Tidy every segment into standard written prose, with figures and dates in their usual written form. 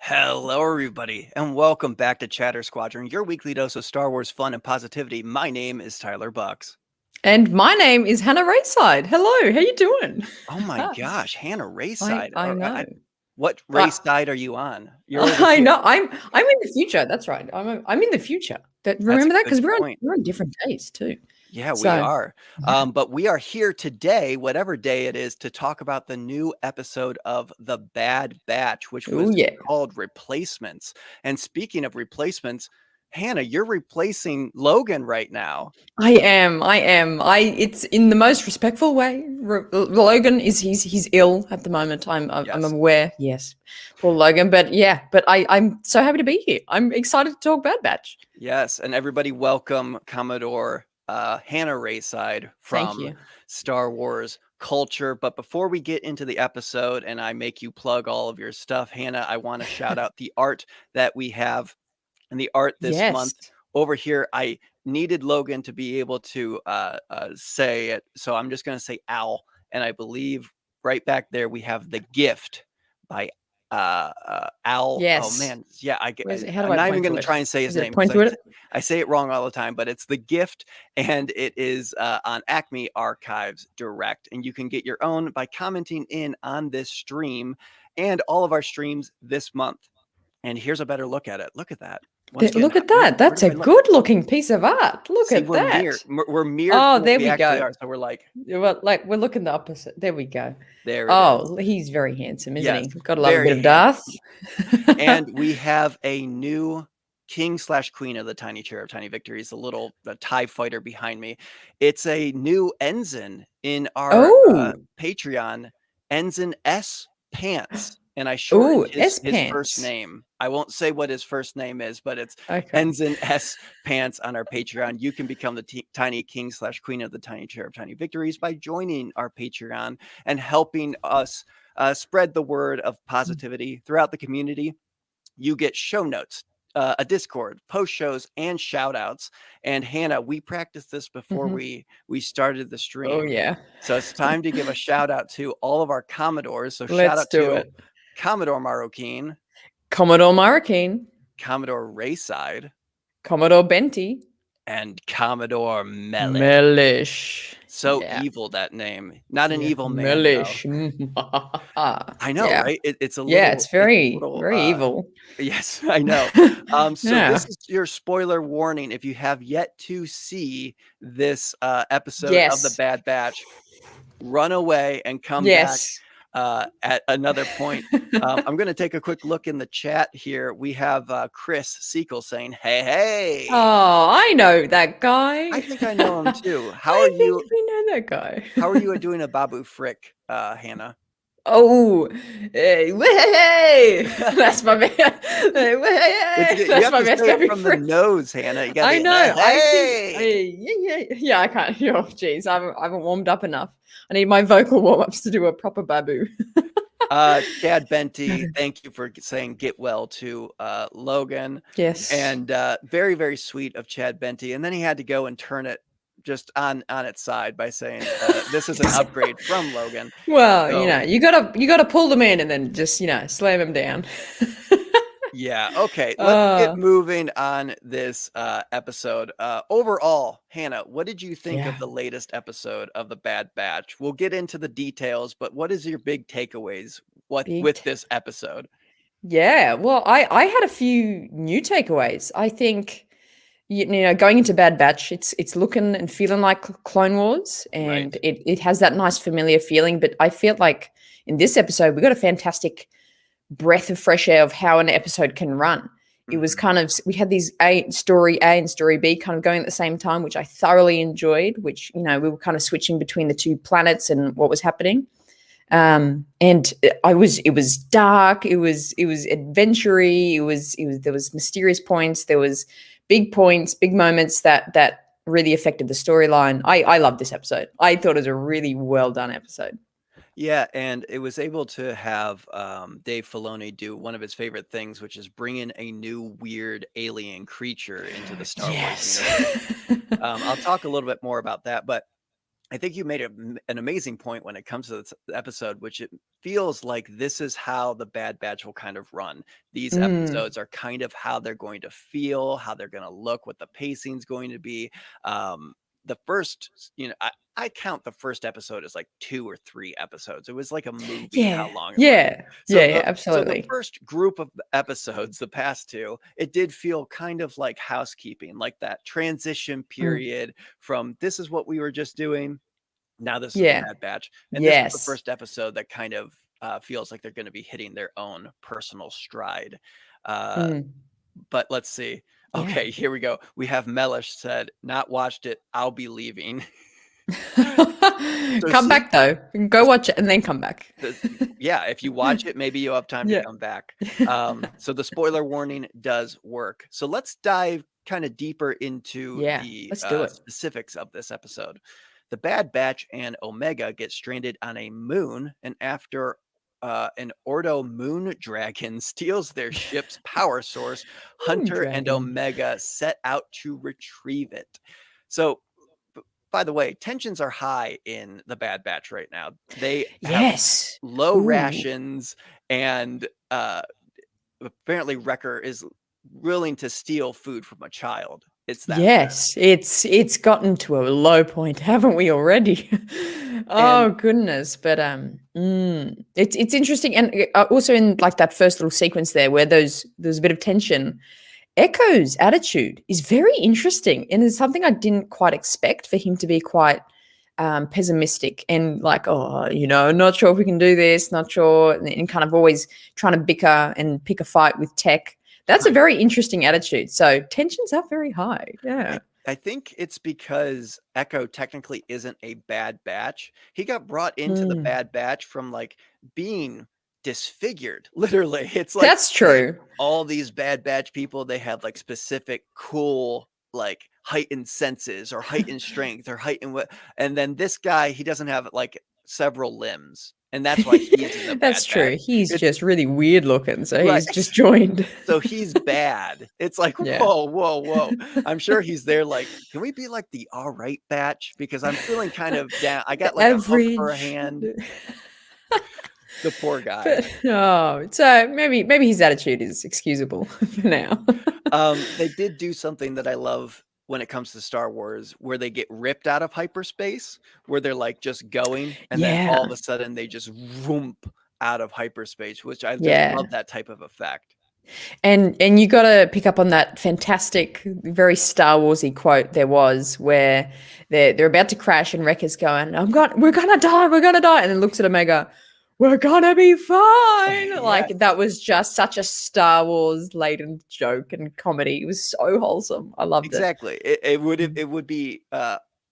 Hello, everybody, and welcome back to Chatter Squadron, your weekly dose of Star Wars fun and positivity. My name is Tyler Bucks. And my name is Hannah Raeside. Hello, how you doing? Oh my gosh, Hannah I Raeside. I know. What I, race side are you on? You're over I here. know. I'm in the future. That's right. I'm in the future. That's a Remember that good because point. we're on different days too. Yeah, we So are. yeah. But we are here today, whatever day it is, to talk about the new episode of The Bad Batch, which Oh was yeah. called Replacements. And speaking of replacements, Hannah, you're replacing Logan right now. I am. I am. It's in the most respectful way. Logan is he's ill at the moment. I'm Yes. aware. Yes, poor Logan. But yeah. But I'm so happy to be here. I'm excited to talk Bad Batch. Yes, and everybody welcome Commodore Hannah Raeside Thank from you. Star Wars culture. But before we get into the episode and I make you plug all of your stuff, Hannah, I want to shout out the art that we have and the art this Yes. month over here. I needed Logan to be able to say it, so I'm just going to say Al. And I believe right back there we have The Gift by Al. Oh Yes. man, yeah. Where's it? How do I'm I not even point going to to it? try and say his Is it a name because point to it? I say it wrong all the time. But it's The Gift, and it is on Acme Archives Direct, and you can get your own by commenting in on this stream and all of our streams this month. And here's a better look at it. Look at that. One's getting Look hot. at Where that. where That's do a I look? good looking piece of art. Look See, at that. we're mirrored Oh, from what there we we actually go. are. So we're like, Well, like we're looking the opposite. There we go. there it is. Oh, he's very handsome, isn't Yes, he? Gotta love a bit very of Darth. handsome. And we have a new king slash queen of the tiny chair of tiny victories, the TIE fighter behind me. It's a new ensign in our Oh, Patreon, Ensign S Pants. And I shortened oh, his first S-Pants. name. I won't say what his first name is, but it's Okay. Ensign S Pants on our Patreon. You can become the tiny king slash queen of the tiny chair of tiny victories by joining our Patreon and helping us spread the word of positivity throughout the community. You get show notes, a Discord, post shows, and shout outs. And Hannah, we practiced this before Hmm. we started the Oh stream. yeah. So it's time to give a shout out to all of our Commodores. So shout Let's out do to it. Commodore Marroquin, Commodore Marroquin, Commodore Rayside, Commodore Benty, and Commodore Mellish. Mellish. So Yeah. evil, that name. Not an Yeah. evil man, though. Mellish. I know, Yeah. right? It's a Yeah, it's it's a very, little very evil. yes, I know. So this Yeah. is your spoiler warning. If you have yet to see this episode of The Yes. Bad Batch, run away and come back Yes. at another point. I'm going to take a quick look in the chat here. We have Chris Sequel saying, "Hey, hey." Oh, I know that guy. I think I know him too. I think we know that guy. How are you at doing a Babu Frick, Hannah? Oh, hey, way! That's my best. You That's have my to best say it baby from the friend. nose, Hannah. You got to I be, know. I think. hey. Yeah. I can't. Oh, jeez, I haven't warmed up enough. I need my vocal warm ups to do a proper babu. Chad Benty, thank you for saying get well to Logan. Yes. And very, very sweet of Chad Benty. And then he had to go and turn it just on its side by saying this is an upgrade from Logan. Well, So you gotta pull them in and then just slam them down. yeah, okay. Let's get uh, moving on this episode. Overall, Hannah, what did you think of yeah. the latest episode of The Bad Batch? We'll get into the details, but what is your big takeaways Big. with this episode? Yeah. Well, I had a few new takeaways. I think going into Bad Batch, it's looking and feeling like Clone Wars, Right. and it has that nice familiar feeling. But I feel like in this episode, we got a fantastic breath of fresh air of how an episode can run. It was kind of, we had these story A and story B kind of going at the same time, which I thoroughly enjoyed, which, we were kind of switching between the two planets and what was happening. And it was dark, it was adventure-y, there was mysterious points, there was big points, big moments that really affected the storyline. I loved this episode. I thought it was a really well done episode. Yeah, and it was able to have Dave Filoni do one of his favorite things, which is bring in a new weird alien creature into the Star Wars Yes. universe. I'll talk a little bit more about that, but I think you made an amazing point when it comes to this episode, which it feels like this is how the Bad Batch will kind of run. These Mm. episodes are kind of how they're going to feel, how they're going to look, what the pacing's going to be. The first, I count the first episode as like 2 or 3 episodes. It was like a movie how Yeah. long it was. Yeah. So Yeah. Yeah. the Absolutely. first group of episodes, the past 2, it did feel kind of like housekeeping, like that transition Mm. period from this is what we were just doing. Now this is the Yeah. Bad Batch, and this is the Yes. first episode that kind of feels like they're going to be hitting their own personal stride. Uh, Mm. but let's see. Yeah. Okay, here we go. We have Mellish said, "Not watched it. I'll be leaving." So Come see, back though. Go watch it and then come back. yeah, if you watch it, maybe you'll have time to Yeah. come back. So the spoiler warning does work. So let's dive kind of deeper into Yeah. the Let's do it. specifics of this episode. The Bad Batch and Omega get stranded on a moon, and after an Ordo moon dragon steals their ship's power source, Moon Hunter and dragon. Omega set out to retrieve it. So by the way, tensions are high in the Bad Batch right now. They have Yes. low Ooh. rations, and apparently Wrecker is willing to steal food from a child. It's that bad. Yes, it's gotten to a low point, haven't we already? And Oh goodness, but it's interesting, and also in like that first little sequence there, where there's a bit of tension. Echo's attitude is very interesting, and it's something I didn't quite expect for him to be quite pessimistic and like, oh, not sure if we can do this, not sure, and kind of always trying to bicker and pick a fight with Tech. That's a right. very interesting attitude. So tensions are very high. I Yeah. I think it's because Echo technically isn't a Bad Batch. He got brought into the Mm. Bad Batch from like being disfigured. Literally. It's like, That's hey, true. all these Bad Batch people, they have like specific cool like heightened senses or heightened strength or heightened what, and then this guy, he doesn't have like several limbs. And that's why he's in the That's Bad Batch. true. He's It's just really weird looking, so right. he's just joined. So he's bad. It's like, Yeah. whoa, whoa, whoa. I'm sure he's there like, can we be like the all right batch? Because I'm feeling kind of down. I got The like a hook for a average. hand. The poor guy. But oh, so maybe his attitude is excusable for now. They did do something that I love when it comes to Star Wars, where they get ripped out of hyperspace, where they're like just going, and then all of Yeah. a sudden they just whoomp out of hyperspace, which I just Yeah. love that type of effect. And you got to pick up on that fantastic, very Star Warsy quote there was where they're about to crash and Wrecker's going, we're gonna die, and then looks at Omega, we're gonna be fine. Yeah. Like that was just such a Star Wars laden joke and comedy. It was so wholesome. I loved it. Exactly. It would be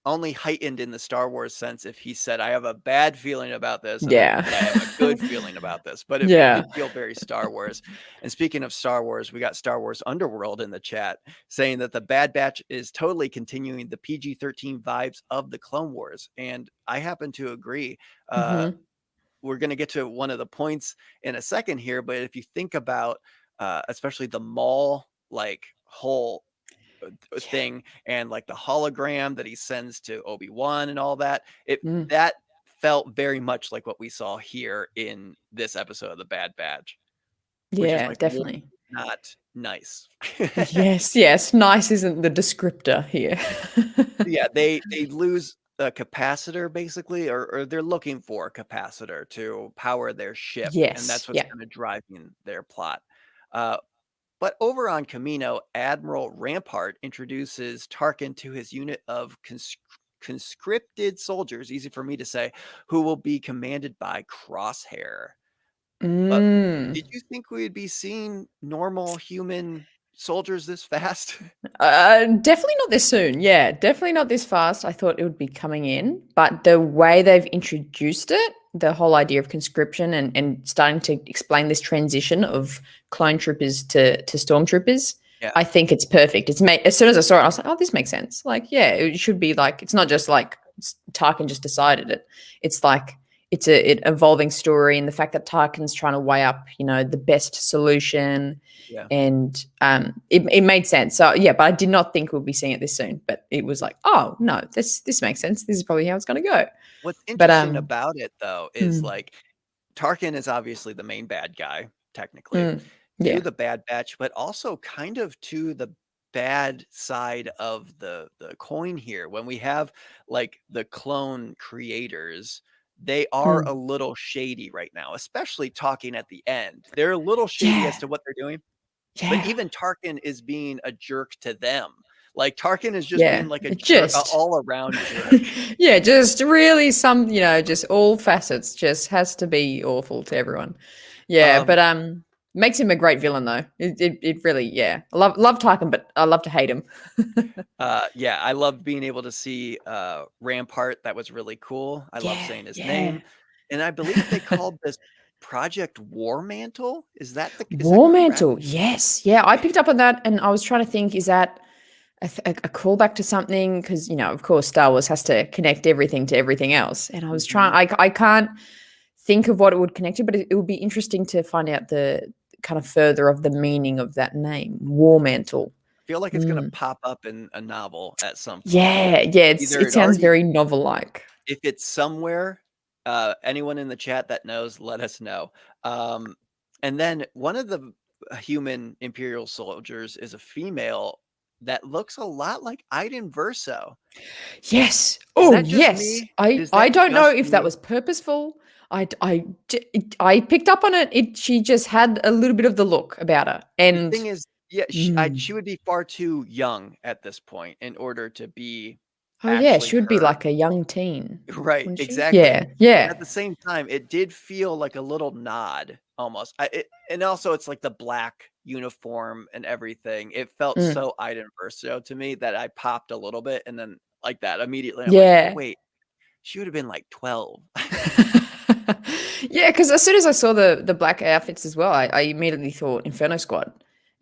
only heightened in the Star Wars sense if he said, "I have a bad feeling about this," and then he Yeah. said, "I have a good feeling about this." But it Yeah. did feel very Star Wars. And speaking of Star Wars, we got Star Wars Underworld in the chat saying that the Bad Batch is totally continuing the PG-13 vibes of the Clone Wars, and I happen to agree. Hmm. We're going to get to one of the points in a second here, but if you think about, especially the Maul like whole Yeah. thing and like the hologram that he sends to Obi-Wan and all that. Mm. That felt very much like what we saw here in this episode of the Bad Batch, which is Yeah, like definitely. not nice. Yes, yes. Nice isn't the descriptor here. Yeah, they lose a capacitor basically, or they're looking for a capacitor to power their ship, and Yes. that's what's Yeah. kind of driving their plot. Uh, But over on Camino, Admiral Rampart introduces Tarkin to his unit of conscripted soldiers, easy for me to say, who will be commanded by Crosshair. But Mm. did you think we'd be seeing normal human soldiers this fast? Definitely not this soon. Yeah, definitely not this fast. I thought it would be coming in, but the way they've introduced it, the whole idea of conscription and starting to explain this transition of clone troopers to stormtroopers, Yeah, I think it's perfect. It's made as soon as I saw it, I was like, oh, this makes sense. Like, yeah, it should be like it's not just like Tarkin just decided it. It's like it's an evolving story, and the fact that Tarkin's trying to weigh up, the best solution, Yeah. and it made sense. So yeah, but I did not think we'll be seeing it this soon. But it was like, oh no, this makes sense. This is probably how it's going to go. What's But interesting about it, though, is, mm, like, Tarkin is obviously the main bad guy, technically, mm, to yeah, the Bad Batch, but also kind of to the bad side of the coin here. When we have, like, the clone creators, they are a mm, little shady right now, especially talking at the end. They're a little shady as yeah, to what they're doing, but yeah, even Tarkin is being a jerk to them. Like, Tarkin is just yeah. being, like, a It jerk, a just all-around jerk. yeah, just really some, just all facets just has to be awful to everyone. Yeah, Um but makes him a great villain though. It really, yeah. I love Tarkin, but I love to hate him. Yeah, I love being able to see, Rampart. That was really cool. I love Yeah, saying his yeah. name, and I believe they called this Project War Mantle? Is that War correct? Mantle, yes. Yeah, I picked up on that and I was trying to think, is that a callback to something? Because, of course, Star Wars has to connect everything to everything else. And I was Mhm. I can't think of what it would connect to, but it would be interesting to find out the kind of further of the meaning of that name, War Mantle. I feel like it's gonna Mm. pop up in a novel at some point. Yeah, yeah, Either it it sounds already very novel-like. if it's somewhere, anyone in the chat that knows, let us know. Um, and then one of the human Imperial soldiers is a female that looks a lot like Iden Verso. Yes. Is Oh, that just yes. me? I Is I that don't know just if that me? was purposeful. I picked up on it. She just had a little bit of the look about her. The And thing is, yeah, mm, she would be far too young at this point in order to be oh yeah, actually she would be her. like a young teen, Right, wouldn't she? exactly. Yeah, But yeah. at the same time, it did feel like a little nod almost. And also it's like the black uniform and everything. It felt Mm, so Iden Versio to me that I popped a little bit and then like that immediately I'm like, yeah. wait, she would have been like 12. Yeah, because as soon as I saw the black outfits as well, I immediately thought Inferno Squad,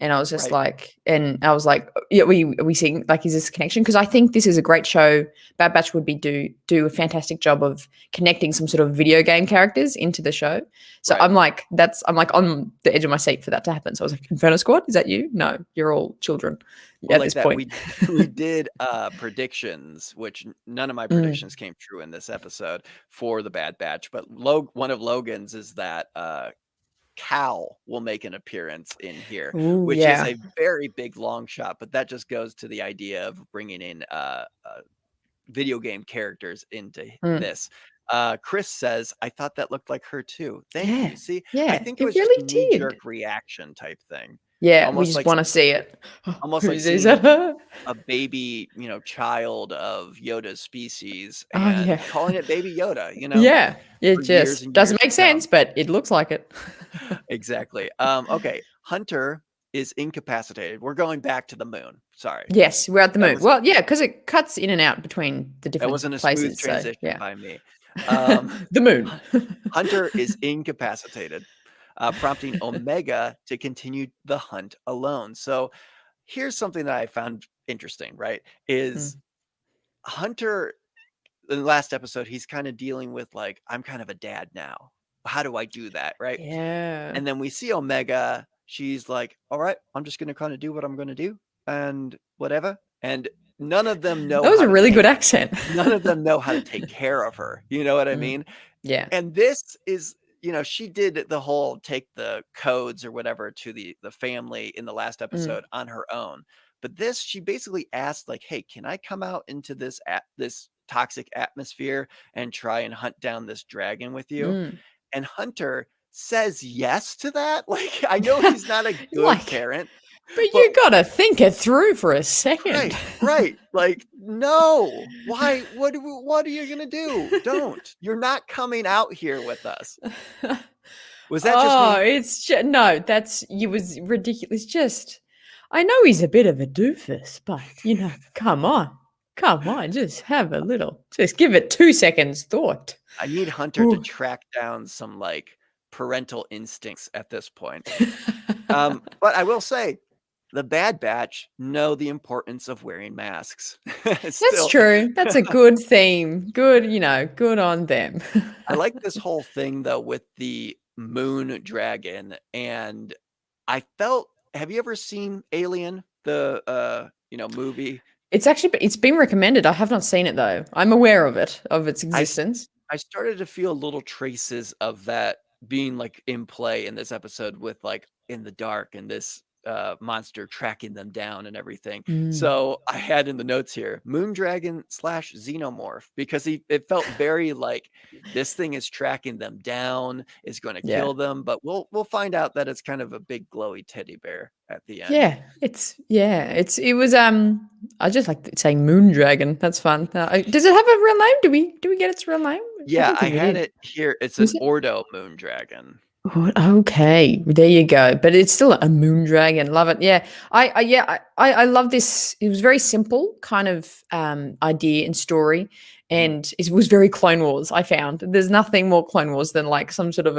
and I was just Right, like, yeah, we seeing like, is this a connection? Because I think this is a great show. Bad Batch would be do a fantastic job of connecting some sort of video game characters into the show. So right. I'm like on the edge of my seat for that to happen. So I was like, Inferno Squad, is that you? No, you're all children Well, at like this that, point. we did predictions, which none of my Mm. predictions came true in this episode for the Bad Batch, but one of Logan's is that Cal will make an appearance in here, Ooh, which is yeah. a very big long shot, but that just goes to the idea of bringing in video game characters into Mm. this. Chris says, I thought that looked like her too. Thank Yeah. you. See, I Yeah. think it It was just a really knee did. jerk reaction type thing. Yeah, we Almost just like want to see it. Oh, almost like is seeing that her? a baby, child of Yoda's species Oh yeah, and calling it Baby Yoda, yeah. It for years just and doesn't years make to come. sense, but it looks like it. Exactly. Okay. Hunter is incapacitated. We're going back to the moon. Sorry. Yes, we're at the That moon. was Well, yeah, because it cuts in and out between the that different wasn't a smooth places. So transition yeah, by me. Um, the moon. Hunter is incapacitated, prompting Omega to continue the hunt alone. So here's something that I found interesting, right? Is Mm. Hunter in the last episode, he's kind of dealing with like, I'm kind of a dad now. How do I do that? Right. Yeah, And then we see Omega. She's like, all right, I'm just going to kind of do what I'm going to do and whatever. And none of them that know was how a to really take good accent. none of them know how to take care of her. You know what I Mm. mean? Yeah. And this is, she did the whole take the codes or whatever to the family in the last Mm. episode on her own. But this, she basically asked like, "Hey, can I come out into this toxic atmosphere and try and hunt down this dragon with you?" Mm. And Hunter says yes to that. Like, I know he's not a good Like, parent, but but you gotta think it through for a second. right, right. Like, no. Why? What are you gonna do? Don't. You're not coming out here with us. Was that just Oh, me? it's just, no, that's you was ridiculous. Just, I know he's a bit of a doofus, but come on, just have a little, just give it 2 seconds thought. I need Hunter to Ooh. track down some like parental instincts at this point. But I will say, the Bad Batch know the importance of wearing masks. That's Still, true. That's a good theme. Good, good on them. I like this whole thing though with the moon dragon, and I felt. Have you ever seen Alien, the movie? It's been recommended. I have not seen it though. I'm aware of it, of its I existence. I started to feel little traces of that being like in play in this episode with like in the dark and this monster tracking them down and everything. Mm, So I had in the notes here Moondragon slash Xenomorph because it felt very like this thing is tracking them down, is going to yeah. kill them, but we'll find out that it's kind of a big glowy teddy bear at the end. It was I just like saying Moondragon. That's fun. Does it have a real name? Do we get its real name? I Yeah, don't I think we had did. it here. It's an Was it? Ordo Moondragon. Oh, okay, there you go. But it's still a moon dragon. Love it. Yeah, I love this. It was very simple kind of idea and story, Mhm. and it was very Clone Wars. I found there's nothing more Clone Wars than like some sort of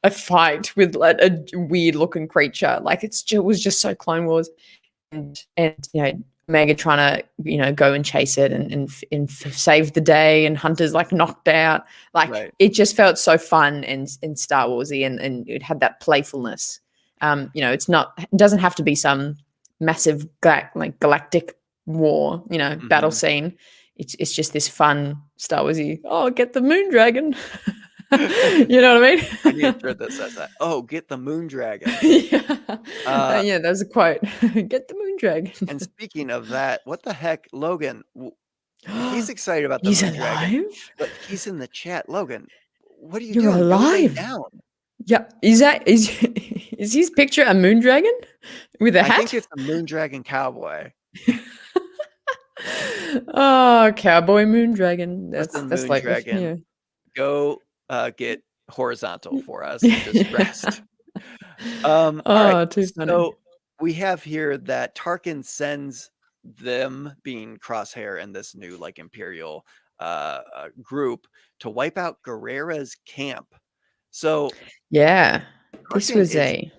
a fight with like a weird looking creature. Like it was just so Clone Wars, and Omega trying to go and chase it and save the day, and Hunter's like knocked out. Like Right. it just felt so fun and Star Warsy, and it had that playfulness. It doesn't have to be some massive like galactic war, battle Mhm. scene. It's just this fun Star Warsy. Oh, get the moon dragon. You know what I I need a mean? shirt that says that. "Oh, get the Moondragon." Yeah. Uh, Yeah, that was a quote. Get the moon dragon. and speaking of that, what the heck, Logan, he's excited about the He's Moondragon, alive? but he's in the chat. "Logan, what are you You're doing? Go lay alive. down." Yeah. Is his picture a moon dragon with a I think hat? it's a Moondragon cowboy. Oh, cowboy moon dragon. That's Listen, that's like Moondragon, yeah. go, get horizontal for us and just Yeah. rest. Alright, Oh, too funny. so we have here that Tarkin sends them, being Crosshair and this new, like, Imperial, group, to wipe out Guerrera's camp. So Yeah. This Tarkin was is a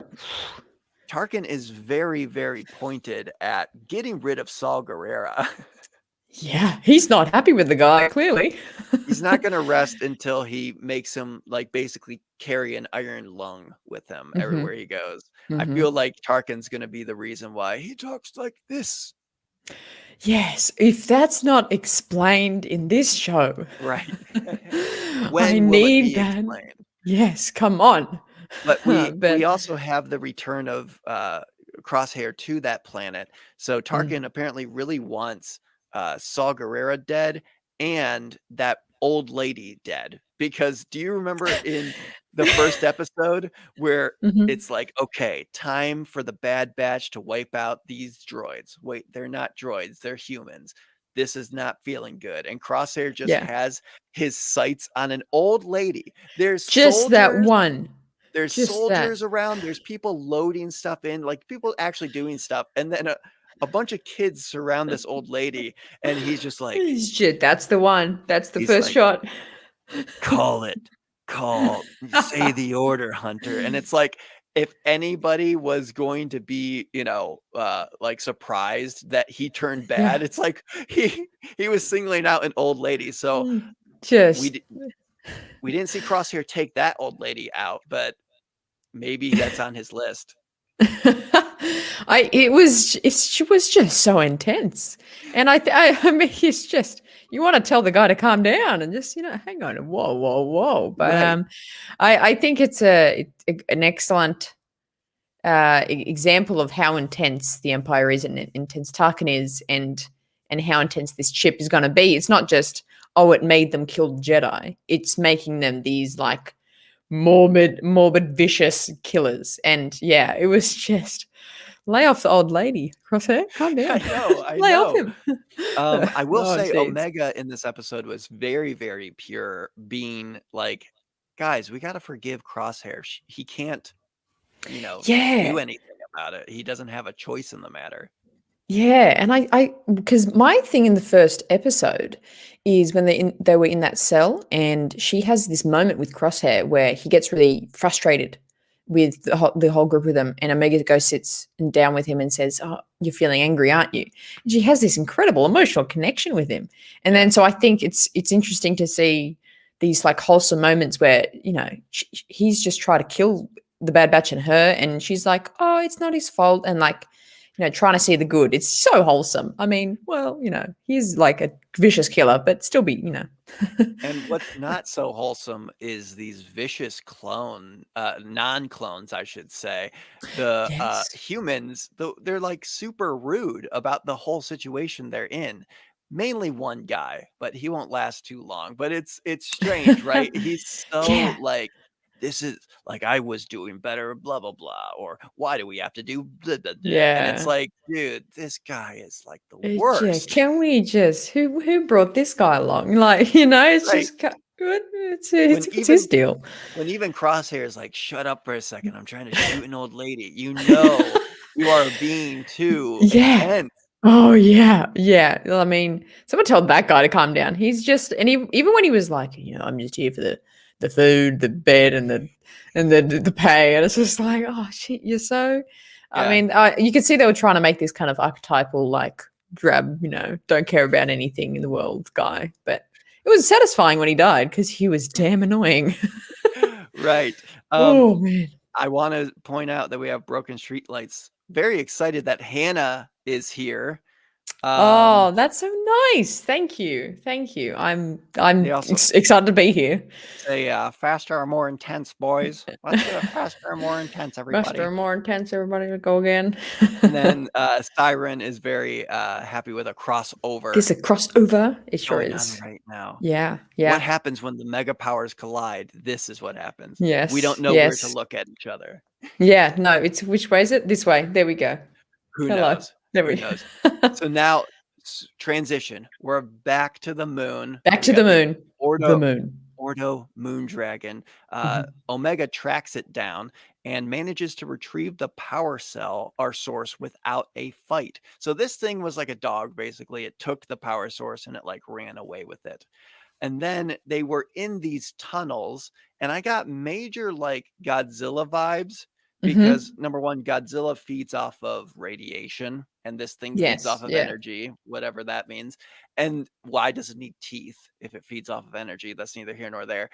Tarkin is very, very pointed at getting rid of Saw Gerrera. yeah, he's not happy with the guy, clearly. He's not gonna rest until he makes him, like, basically carry an iron lung with him Hmm. everywhere he goes. I Hmm. feel like Tarkin's gonna be the reason why he talks like this. Yes, if that's not explained in this show, Right. I When will it need be that. explained? Yes, come on. But we But also have the return of, Crosshair to that planet. So mm. Tarkin apparently really wants, Saw Gerrera dead and that old lady dead. Because do you remember in the first episode where Mhm. it's like, "Okay, time for the Bad Batch to wipe out these droids. Wait, they're not droids, they're humans. This is not feeling good." And Crosshair just Yeah, has his sights on an old lady. just that one. There's Just that. soldiers around, there's people loading stuff in, like, people actually doing stuff, and then a bunch of kids surround this old lady, and Shit, that's the one. That's the he's first like, shot. "Call it. Say the order, Hunter." And it's like, if anybody was going to be, like, surprised that he turned bad, Yeah. it's like he was singling out an old lady, so Mm. we Just di we didn't see Crosshair take that old lady out, but maybe that's on his list. it was just so intense. And I mean it's just you want to tell the guy to calm down and just, hang on. Whoa, whoa, whoa. But Right. I think it's an excellent example of how intense the Empire is and intense Tarkin is, and how intense this chip is going to be. It's not just it made them kill the Jedi. It's making them these like morbid, vicious killers. And yeah, it was just lay off the old lady. Crosshair, calm down. I know, I Lay off know. him. I will Oh, say jeez. Omega in this episode was very, very pure, being like, "Guys, we gotta forgive Crosshair. He can't, do Yeah. anything about it. He doesn't have a choice in the matter." Yeah, and because my thing in the first episode is when they were in that cell, and she has this moment with Crosshair where he gets really frustrated with the whole group of them, and Omega goes sits down with him and says, "Oh, you're feeling angry, aren't you?" And she has this incredible emotional connection with him, and then so I think it's interesting to see these like wholesome moments where he's just trying to kill the Bad Batch and her, and she's like, "Oh, it's not his fault," and like trying to see the good. It's so wholesome. I mean, well, he's like a vicious killer, but still be. And what's not so wholesome is these vicious non-clones, I should say. The Yes. humans, they're like super rude about the whole situation they're in. Mainly one guy, but he won't last too long. But it's strange, right? He's so Yeah. like, this is like I was doing better, blah blah blah, or why do we have to do blah, blah, blah? And it's Yeah. like, dude, this guy is like the Yeah, worst. can we just who brought this guy along? Like, it's Right. just good. When It's his even deal. When even Crosshair is like, "Shut up for a second, I'm trying to shoot an old lady," you are being too Yeah. intense. Oh yeah, yeah. Well, I mean, someone told that guy to calm down. He's just, and even when he was like, I'm just here for the food, the bed, and the pay, and it's just like, oh shit, you're so. I Yeah, mean, you could see they were trying to make this kind of archetypal, like drab, don't care about anything in the world guy, but it was satisfying when he died because he was damn annoying. right. Oh man. I wanna point out that we have broken streetlights. Very excited that Hannah is here. Um, Oh, that's so nice. Thank you. Thank you. they I'm also excited to be here. say, "Faster or more intense, boys. Let's get it faster and more intense, Faster, everybody." more intense. Everybody to go again. And then, Siren is very, happy with a crossover This a crossover. It sure going on is. right now. Yeah. What Yeah. happens when the mega powers collide? This is what happens. We don't Yes. know where to Yes. look at each other. Yeah. No. It's which way is it? This way. There we go. Who Hello. knows? There Who we knows? go. So now transition. We're back to the moon. Back We to the got the moon. The Ordo moon. Ordo moon dragon. Mhm. Omega tracks it down and manages to retrieve the power cell or source without a fight. So this thing was like a dog, basically. It took the power source and it like ran away with it. And then they were in these tunnels, and I got major like Godzilla vibes because Mhm. number one, Godzilla feeds off of radiation, and this thing feeds Yes. off of Yeah. energy, whatever that means. And why does it need teeth if it feeds off of energy? That's neither here nor there.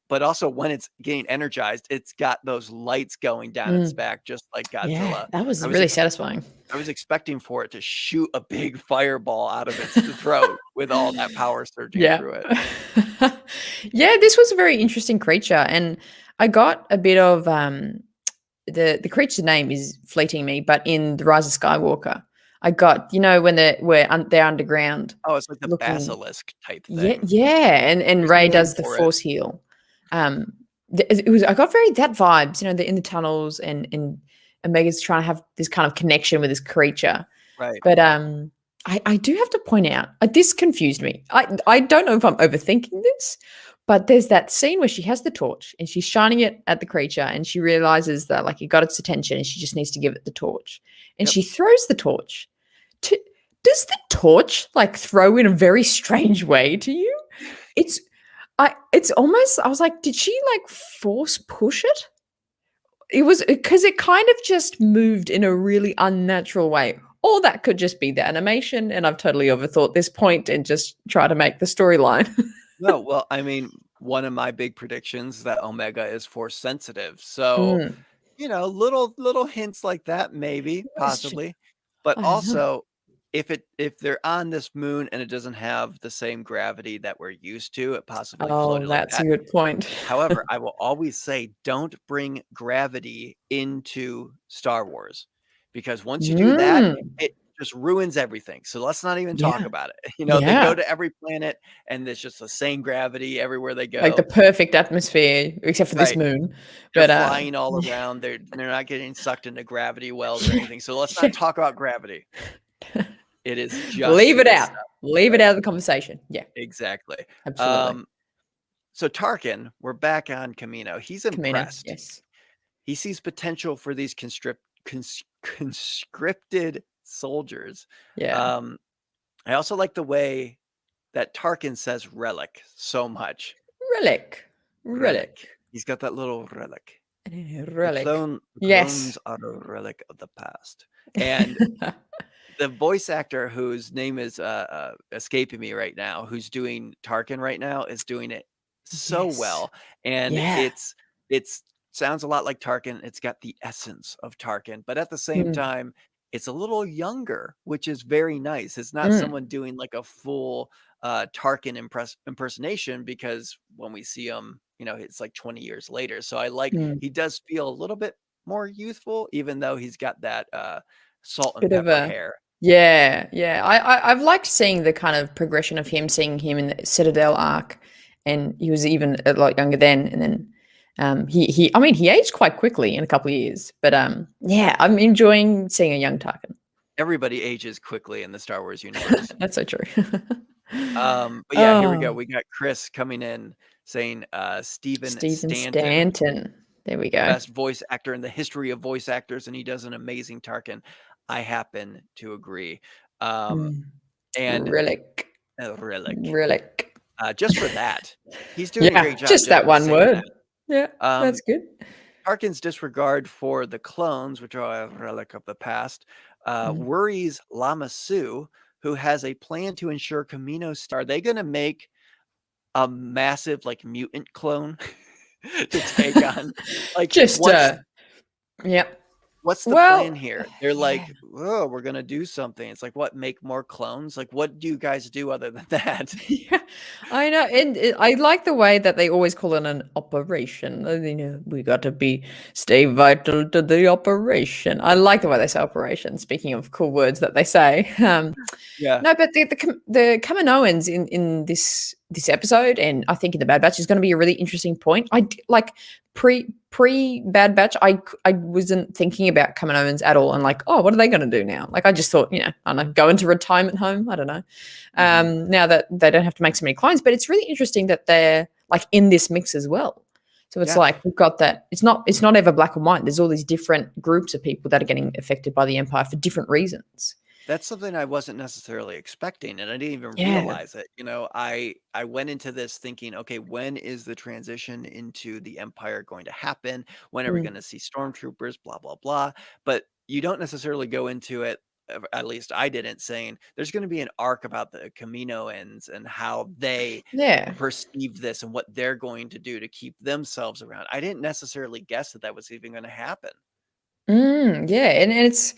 But also when it's getting energized, it's got those lights going down its Mm. back, just like Yeah. Godzilla. That I was was really ex- satisfying. I was expecting for it to shoot a big fireball out of its throat with all that power surging Yeah. through it. Yeah, this was a very interesting creature, and I got a bit of the creature's name is fleeting me, but in the Rise of Skywalker, I got when they're underground Oh, it's like the looking. basilisk type Yeah, thing. yeah, and There's a Ray name does the for it. force heal. It was I got very that vibes, in the tunnels, and Omega's trying to have this kind of connection with this creature. Right. But I do have to point out, this confused me. I don't know if I'm overthinking this, but there's that scene where she has the torch and she's shining it at the creature, and she realizes that like it got its attention and she just needs to give it the torch, and Yep. she throws the torch. To, does the torch like throw in a very strange way to you? It's it's almost, I was like, did she like force push it? It was because it kind of just moved in a really unnatural way. Or that could just be the animation, and I've totally overthought this point and just try to make the storyline. No, well, I mean, one of my big predictions is that Omega is force sensitive. So, Mm. little hints like that, maybe, It's ju- possibly. But I don't know. also, if they're on this moon and it doesn't have the same gravity that we're used to, it possibly Oh, floated like that's a that. good point. However, I will always say don't bring gravity into Star Wars because once you do that, Mm. it just ruins everything. So let's not even talk Yeah. about it. They go Yeah. to every planet and it's just the same gravity everywhere they Like the go. perfect atmosphere, except for this Right. moon. They're But flying all around. They're not getting sucked into gravity wells or yeah, anything. So let's not yeah. talk about gravity. It is just Leave the it good out. stuff. Leave it Right. out of the conversation. Yeah, Exactly. absolutely. Um, so Tarkin, we're back on Camino. He's Kamina, impressed. yes. He sees potential for these conscripted soldiers. Yeah. Um, I also like the way that Tarkin says relic so much. Relic. Relic. Relic. He's got that little relic. Relic. The Yes. clones are a relic of the past. And the voice actor whose name is escaping me right now, who's doing Tarkin right now, is doing it so Yes. well, and Yeah. it's sounds a lot like Tarkin. It's got the essence of Tarkin, but at the same Mm, time, it's a little younger, which is very nice. It's not mm, someone doing like a full Tarkin impersonation, because when we see him, it's like 20 years later. So I like mm. he does feel a little bit more youthful, even though he's got that salt and Bit of pepper a hair. yeah, yeah. I've liked seeing the kind of progression of him, seeing him in the Citadel arc, and he was even a lot younger then, and then he I mean he aged quite quickly in a couple of years, but yeah, I'm enjoying seeing a young Tarkin. Everybody ages quickly in the Star Wars universe. That's so true. But yeah, here we go. Oh, We got Chris coming in saying Stephen Stephen Stanton, Stanton. There we the go. best voice actor in the history of voice actors, and he does an amazing Tarkin. I happen to agree. Um, Mm. and Relic. Relic, Relic. just for that, he's doing a Yeah, great job just just that for one saying that. word. Yeah, Um, that's good. Tarkin's disregard for the clones, which are a relic of the past, Mm. worries Lama Su, who has a plan to ensure Camino. Are they going to make a massive like mutant clone to take on? Like, Just yeah. what's the plan Well, here? They're yeah. like, oh, we're gonna do something. It's like, what? Make more clones? Like, what do you guys do other than that? Yeah, I know, and I like the way that they always call it an operation. We got to stay vital to the operation. I like the way they say operation. Speaking of cool words that they say, Yeah, no, but the Kaminoans in this episode, and I think in the Bad Batch is going to be a really interesting point. Like pre Bad Batch, I wasn't thinking about Kaminoans at all, and like, oh, what are they going to do now? Like, I just thought, I don't know, go into retirement home. I don't know. hmm Now that they don't have to make so many clones, but it's really interesting that they're like in this mix as well. So it's yeah. like we've got that. It's not ever black and white. There's all these different groups of people that are getting affected by the Empire for different reasons. That's something I wasn't necessarily expecting, and I didn't even Yeah. realize it. I went into this thinking, okay, when is the transition into the Empire going to happen? When are we Mm. going to see stormtroopers? Blah blah blah. But you don't necessarily go into it. At least I didn't, saying there's going to be an arc about the Kaminoans and how they Yeah. perceive this and what they're going to do to keep themselves around. I didn't necessarily guess that was even going to happen. Yeah, and it's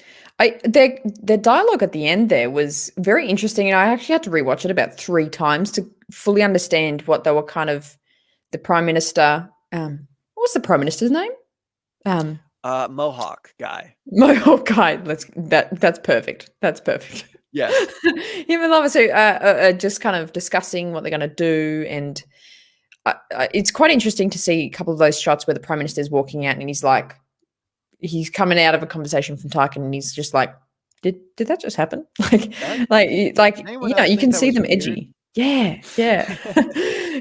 their dialogue at the end there was very interesting, and I actually had to rewatch it about 3 times to fully understand what they were kind of the Prime Minister. What was the Prime Minister's name? Um, Mohawk guy. Mohawk guy. That's perfect. That's perfect. Yes. Him and Lava. So just kind of discussing what they're going to do, and it's quite interesting to see a couple of those shots where the Prime Minister is walking out, and he's coming out of a conversation from Tarkin, and he's just like, "Did that just happen?" Like, That, like did anyone else you think can that see was them weird? edgy. Yeah, yeah.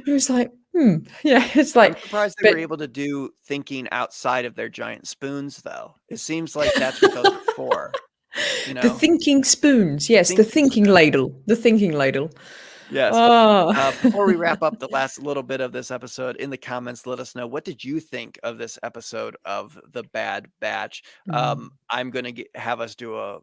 He was like, yeah. It's I'm like, surprised they but were able to do thinking outside of their giant spoons, though. It seems like that's what those are for, you the know? thinking spoons. Yes, the Thinking thinking spoons. ladle. The thinking ladle. Yes. Oh. Before we wrap up the last little bit of this episode, in the comments, let us know, what did you think of this episode of The Bad Batch? Mm. I'm going to have us do a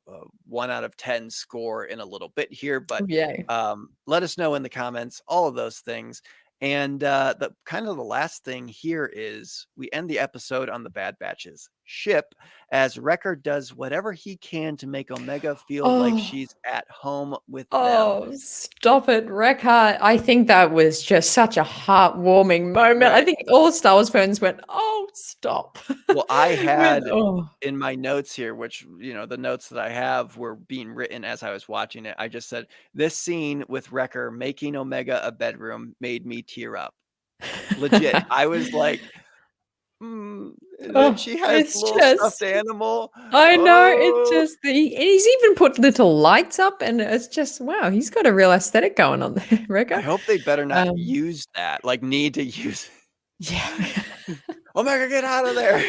1 out of 10 score in a little bit here, but Oh, yeah. let us know in the comments, all of those things. And the kind of the last thing here is we end the episode on the Bad Batch's ship as Wrecker does whatever he can to make Omega feel like Oh. she's at home with them. Oh, stop it, Rekha. I think that was just such a heartwarming moment. I Right. think all Star Wars fans went, "Oh, stop." Well, I had Oh. in my notes here, which, the notes that I have were being written as I was watching it. I just said, this scene with Wrecker making Omega a bedroom made me tear up. Legit. I was like, and then Oh, she has a it's little stuffed just animal. I know, it's Oh, just and he's even put little lights up, and it's just, wow, he's got a real aesthetic going on there, I Rekha. hope they better not Um, use that, like need to use yeah. Omega, get out of there.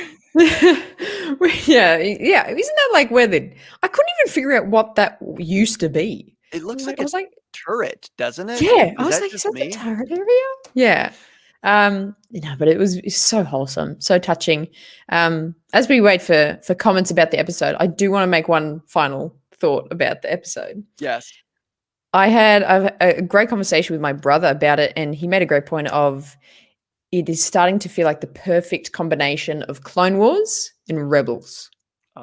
Yeah, yeah. Isn't that like where I couldn't even figure out what that used to be. It looks like I a was like, turret, doesn't it? yeah. I Is was that like, is just that the me? turret area? Yeah. But it's so wholesome, so touching. As we wait for comments about the episode, I do want to make one final thought about the episode. Yes. I had a great conversation with my brother about it, and he made a great point of it is starting to feel like the perfect combination of Clone Wars and Rebels.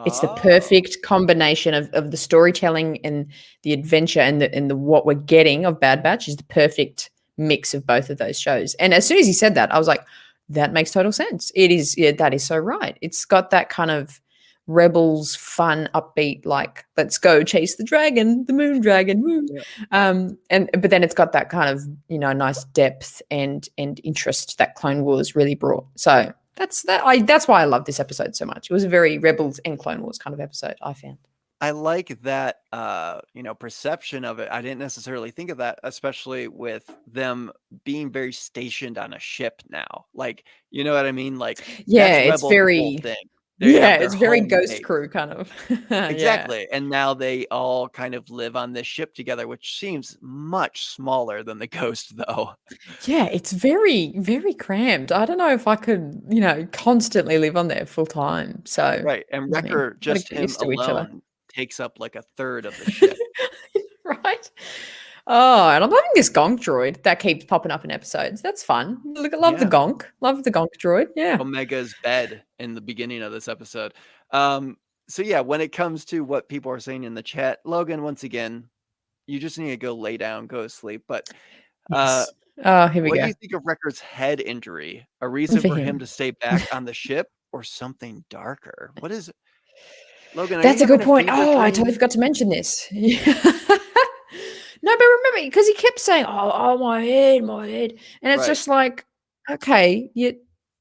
It's the Oh, perfect combination of the storytelling and the adventure and the what we're getting of Bad Batch is the perfect mix of both of those shows. And as soon as he said that, I was like, that makes total sense. It is, yeah, that is so right. It's got that kind of Rebels fun, upbeat, like let's go chase the dragon, the moon dragon, woo. yeah. And but then it's got that kind of nice depth and interest that Clone Wars really brought. So that's why I love this episode so much. It was a very Rebels and Clone Wars kind of episode, I found. I like that, perception of it. I didn't necessarily think of that, especially with them being very stationed on a ship now. Like, you know what I mean? Like, Yeah, that's it's Rebel's whole very thing. They yeah, have their it's very home Ghost base. Crew kind of. Yeah. Exactly. And now they all kind of live on this ship together, which seems much smaller than the Ghost, though. Yeah, it's very, very cramped. I don't know if I could, constantly live on there full time. So, Right. And I mean, Wrecker, gotta just get him used to each other. alone, takes up like a third of the ship. Right? Oh, and I'm loving this gonk droid that keeps popping up in episodes. That's fun. Look, I love the Yeah. gonk. Love the gonk droid. Yeah. Omega's bed in the beginning of this episode. So yeah, when it comes to what people are saying in the chat, Logan, once again, you just need to go lay down, go to sleep. But uh, Yes. Oh, here we what do go. you think of Wrecker's head injury? A Good reason for for him him. to stay back on the ship, or something darker? What is it? Logan, are you That's a having good a point. fever Oh, I totally dream? forgot to mention this. Yeah. No, but remember, because he kept saying, "Oh, my head, my head," and it's Right, just like, okay,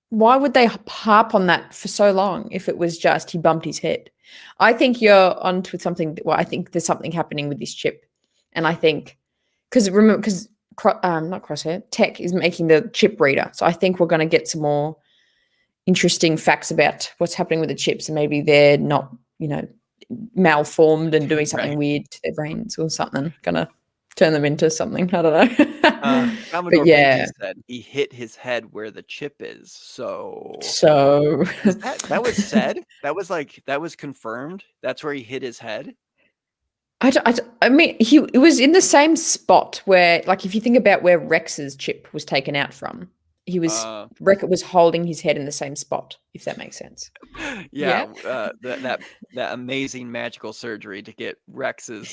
why would they harp on that for so long if it was just he bumped his head? I think you're onto something. Well, I think there's something happening with this chip, and I think because remember, because not Crosshair Tech is making the chip reader, so I think we're going to get some more interesting facts about what's happening with the chips, and maybe they're not, malformed and doing something right. weird to their brains or something. Gonna turn them into something. I don't know. But Commodore Pinky yeah, said he hit his head where the chip is. So so is that was said? That was confirmed? That's where he hit his head? I mean, it was in the same spot where, like, if you think about where Rex's chip was taken out from, Uh, Rex was holding his head in the same spot, if that makes sense. yeah, Yeah. that amazing magical surgery to get Rex's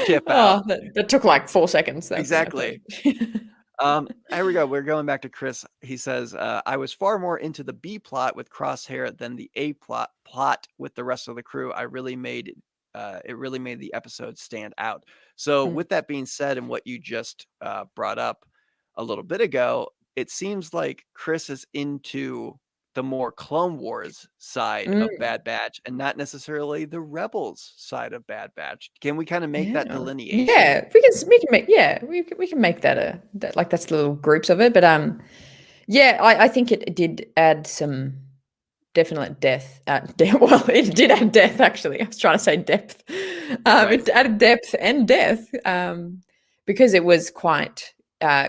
chip out. Oh, that took like 4 seconds. That thing, I Exactly. think. Here we go. We're going back to Chris. He says, I was far more into the B plot with Crosshair than the A plot with the rest of the crew. It really made the episode stand out. So Mm. with that being said, and what you just brought up a little bit ago, it seems like Chris is into the more Clone Wars side of Mm. Bad Batch and not necessarily the Rebels side of Bad Batch. Can we kind of make that Yeah. delineation? Yeah, we can make we can make that like that's little groups of it. But yeah, I think it did add some definite depth. Well, it did add depth actually. I was trying to say depth. Right. It added depth and death because it was quite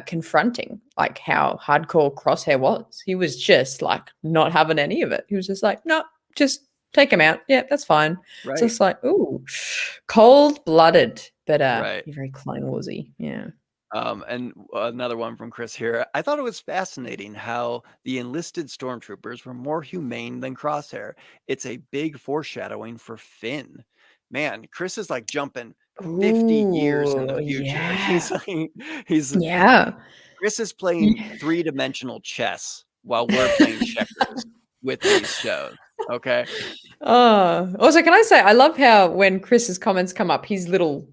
confronting, like how hardcore Crosshair was. He was just like not having any of it. He was just like, no, just take him out. Yeah, that's fine. So Right. it's like, ooh, cold blooded, but Right. you're very Clone Warsy. Yeah. And another one from Chris here. I thought it was fascinating how the enlisted stormtroopers were more humane than Crosshair. It's a big foreshadowing for Finn. Man, Chris is like jumping 50 years in the Ooh, future. yeah. He's Yeah. Chris is playing Yeah. three-dimensional chess while we're playing checkers with these shows. Okay. Oh, also, can I say I love how when Chris's comments come up, his little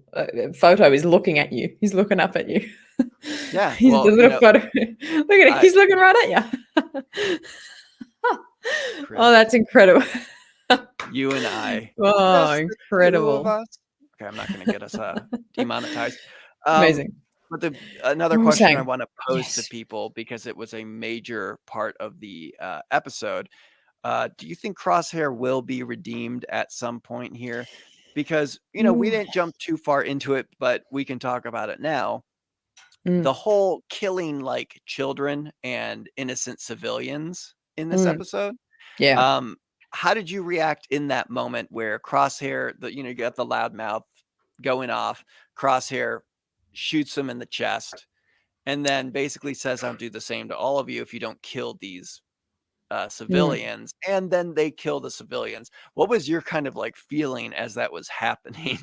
photo is looking at you. He's looking up at you. Yeah. He's the Well, little photo. Look at it. I He's looking right at you. Oh, Chris, that's incredible. you and I, Oh, just the two of incredible. us. Okay, I'm not gonna get us demonetized. Um, Amazing. but another What were we question I saying? want to pose to Yes. people because it was a major part of the episode. Do you think Crosshair will be redeemed at some point here? Because we Ooh. didn't jump too far into it, but we can talk about it now. the whole killing like children and innocent civilians in this episode. Yeah. How did you react in that moment where Crosshair, you got the loudmouth going off, Crosshair shoots him in the chest, and then basically says, "I'll do the same to all of you if you don't kill these civilians," and then they kill the civilians. What was your kind of like feeling as that was happening?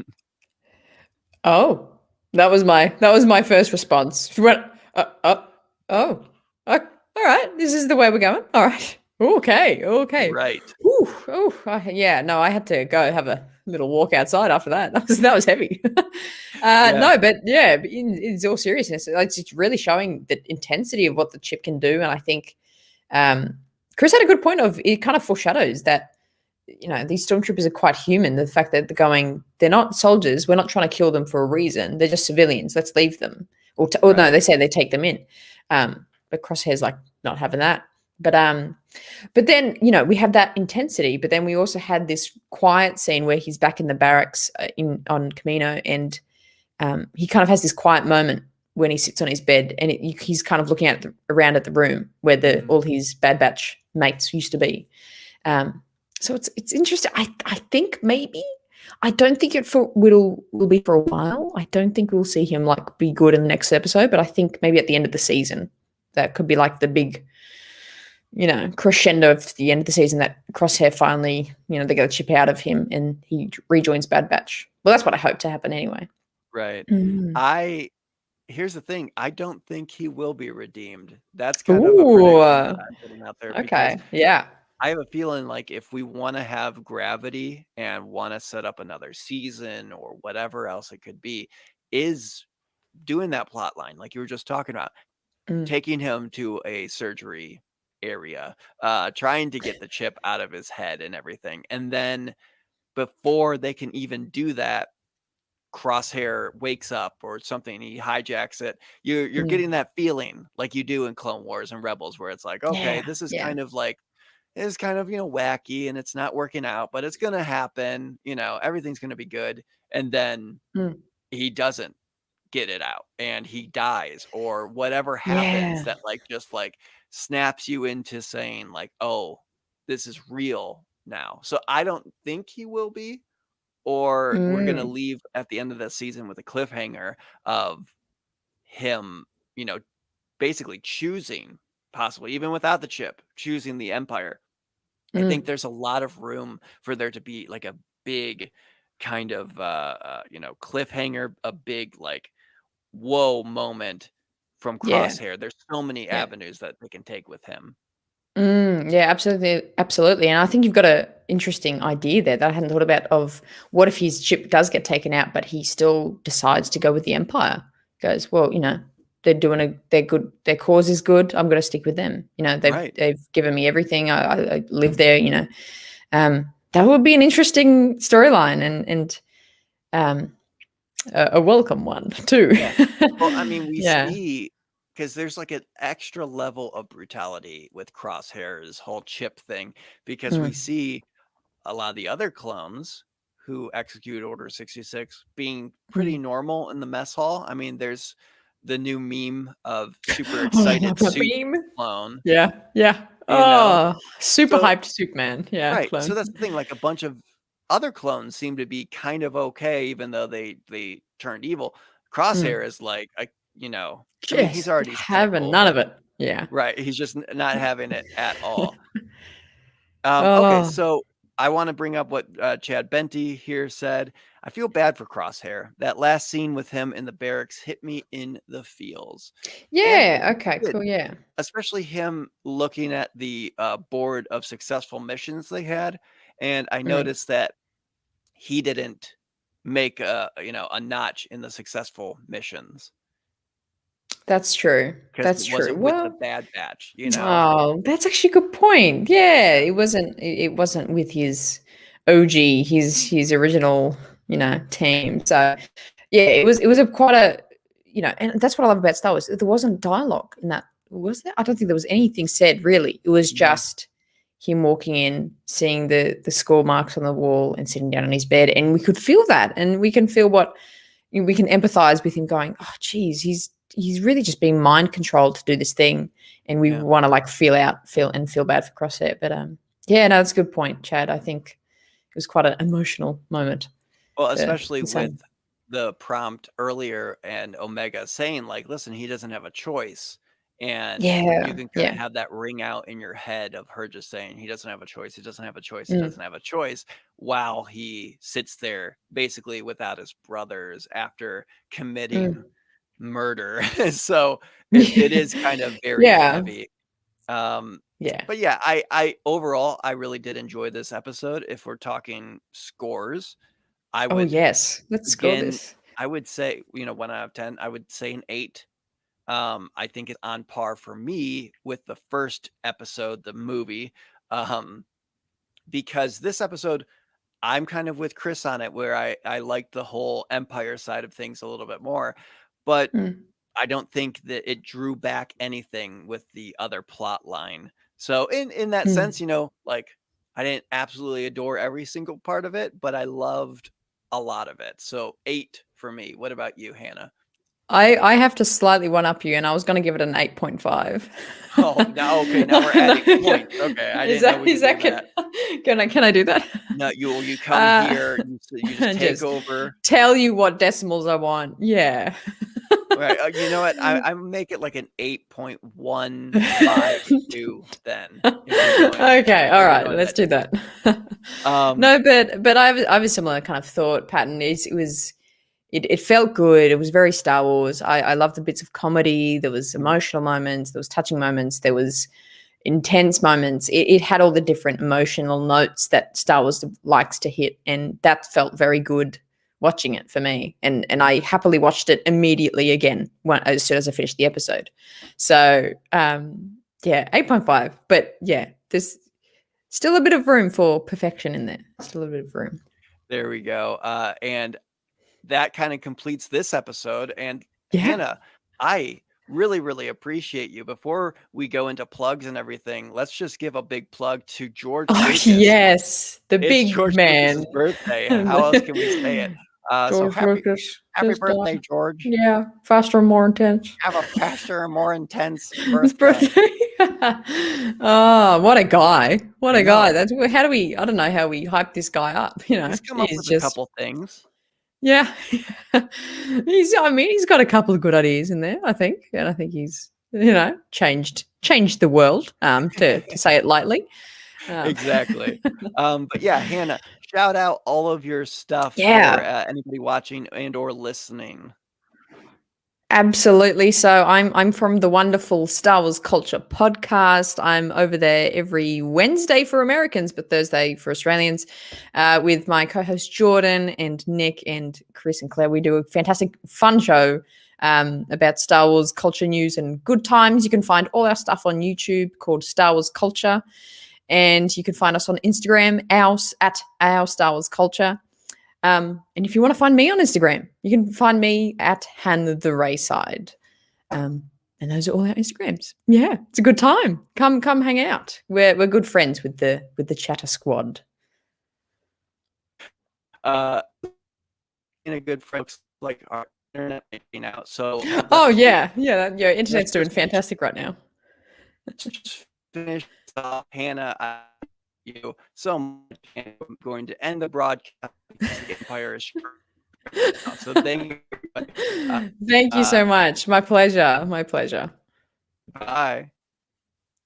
Oh, that was my first response. She went, oh, all right. This is the way we're going. All right. Okay. Right. Ooh, yeah. No, I had to go have a little walk outside after that. That was heavy. Yeah. No, but yeah, in all seriousness, it's really showing the intensity of what the chip can do, and I think Chris had a good point of it. Kind of foreshadows that these stormtroopers are quite human. The fact that they're not soldiers. We're not trying to kill them for a reason. They're just civilians. Let's leave them. Or Right. no, they say they take them in. But Crosshair's like not having that. But then we have that intensity. But then we also had this quiet scene where he's back in the barracks on Camino, and he kind of has this quiet moment when he sits on his bed, and he's kind of looking around at the room where all his Bad Batch mates used to be. So it's interesting. I think maybe I don't think it will be for a while. I don't think we'll see him like be good in the next episode, but I think maybe at the end of the season that could be like the big, crescendo of the end of the season that Crosshair finally, they get the chip out of him and he rejoins Bad Batch. Well, that's what I hope to happen anyway. Right. Here's the thing. I don't think he will be redeemed. That's kind of a prediction that I'm putting out there. Okay. Yeah. I have a feeling like if we want to have gravity and want to set up another season or whatever else it could be, is doing that plot line like you were just talking about, taking him to a surgery area, trying to get the chip out of his head and everything. And then before they can even do that, Crosshair wakes up or something, he hijacks it. You're getting that feeling like you do in Clone Wars and Rebels where it's like, okay, this is kind of like, is kind of, wacky and it's not working out, but it's going to happen, everything's going to be good. And then he doesn't get it out and he dies or whatever happens that just snaps you into saying like, oh, this is real now. So I don't think he will be, or we're going to leave at the end of the season with a cliffhanger of him, basically choosing, possibly even without the chip, choosing the Empire. I think there's a lot of room for there to be like a big kind of, cliffhanger, a big like, whoa moment from Crosshair. There's so many avenues that they can take with him. Yeah, absolutely. And I think you've got an interesting idea there that I hadn't thought about of what if his chip does get taken out, but he still decides to go with the Empire. Goes, well, they're good. Their cause is good. I'm going to stick with them. They've given me everything. I live there. That would be an interesting storyline and a welcome one too. Well, I mean, we see because there's like an extra level of brutality with Crosshair's whole chip thing because we see a lot of the other clones who execute Order 66 being pretty normal in the mess hall. I mean, there's the new meme of super excited soup clone. Yeah. Super hyped soup man. Yeah. Right. Clone. So that's the thing. Like a bunch of other clones seem to be kind of okay, even though they turned evil. Crosshair is like, I mean, he's already having none of it. Yeah. Right. He's just not having it at all. Okay. So I want to bring up what Chad Benty here said. I feel bad for Crosshair. That last scene with him in the barracks hit me in the feels. Yeah. Okay. Cool. Yeah. Especially him looking at the board of successful missions they had. And I noticed that he didn't make a notch in the successful missions. That's true. That's true. With the Bad Batch, Oh, that's actually a good point. Yeah, it wasn't with his OG, his original, team. So yeah, it was quite a, and that's what I love about Star Wars. There wasn't dialogue in that, was there? I don't think there was anything said really. It was just him walking in, seeing the score marks on the wall and sitting down on his bed, and we could feel that, and we can feel we can empathize with him going, oh geez, he's really just being mind controlled to do this thing, and we want to like feel bad for Crosshair. But yeah, no, that's a good point, Chad. I think it was quite an emotional moment. Well, especially with the prompt earlier and Omega saying like, listen, he doesn't have a choice. And you can kind of have that ring out in your head of her just saying he doesn't have a choice, he doesn't have a choice, he doesn't have a choice, while he sits there basically without his brothers after committing murder. So it is kind of very heavy. But yeah, I overall I really did enjoy this episode. If we're talking scores, I would let's score this. I would say, 1 out of 10, I would say an 8. I think it's on par for me with the first episode, the movie, because this episode, I'm kind of with Chris on it, where I like the whole Empire side of things a little bit more, but I don't think that it drew back anything with the other plot line. So in that sense, like, I didn't absolutely adore every single part of it, but I loved a lot of it. So 8 for me. What about you, Hannah? I have to slightly one up you, and I was going to give it an 8.5. Oh, now we're adding points. Okay, I didn't know we could do that. Can I do that? No, you come here, you just take over. Tell you what decimals I want. Yeah. Right. You know what? I make it like an 8.152 then. Okay. All right. Let's do that. No, but I have a similar kind of thought pattern. It felt good. It was very Star Wars. I loved the bits of comedy. There was emotional moments. There was touching moments. There was intense moments. It had all the different emotional notes that Star Wars likes to hit, and that felt very good watching it for me. And I happily watched it immediately again as soon as I finished the episode. So 8.5. But yeah, there's still a bit of room for perfection in there. Still a bit of room. There we go. And that kind of completes this episode. And Hannah, I really, really appreciate you. Before we go into plugs and everything, let's just give a big plug to George Lucas. Yes, the big George man. Lucas's birthday. How else can we say it? So happy birthday, George. Yeah, faster and more intense. Have a faster and more intense birthday. Oh, what a guy. What a guy. I don't know how we hype this guy up, He's come up with a couple things. Yeah. He's got a couple of good ideas in there, I think. And I think he's, changed the world, to say it lightly. Exactly. But yeah, Hannah, shout out all of your stuff for anybody watching and or listening. Absolutely. So I'm from the wonderful Star Wars Culture podcast. I'm over there every Wednesday for Americans, but Thursday for Australians, with my co-host Jordan and Nick and Chris and Claire. We do a fantastic, fun show about Star Wars culture news and good times. You can find all our stuff on YouTube called Star Wars Culture, and you can find us on Instagram, at our Star Wars Culture. And if you want to find me on Instagram, you can find me at Hannah Raeside. And those are all our Instagrams. Yeah, it's a good time. Come hang out. We're good friends with the chatter squad. In a good friend, like our internet out. So your internet's doing fantastic right now. Just finish off, Hannah. You so much. I'm going to end the broadcast. The Empire is so thank you. Thank you so much. My pleasure. Bye.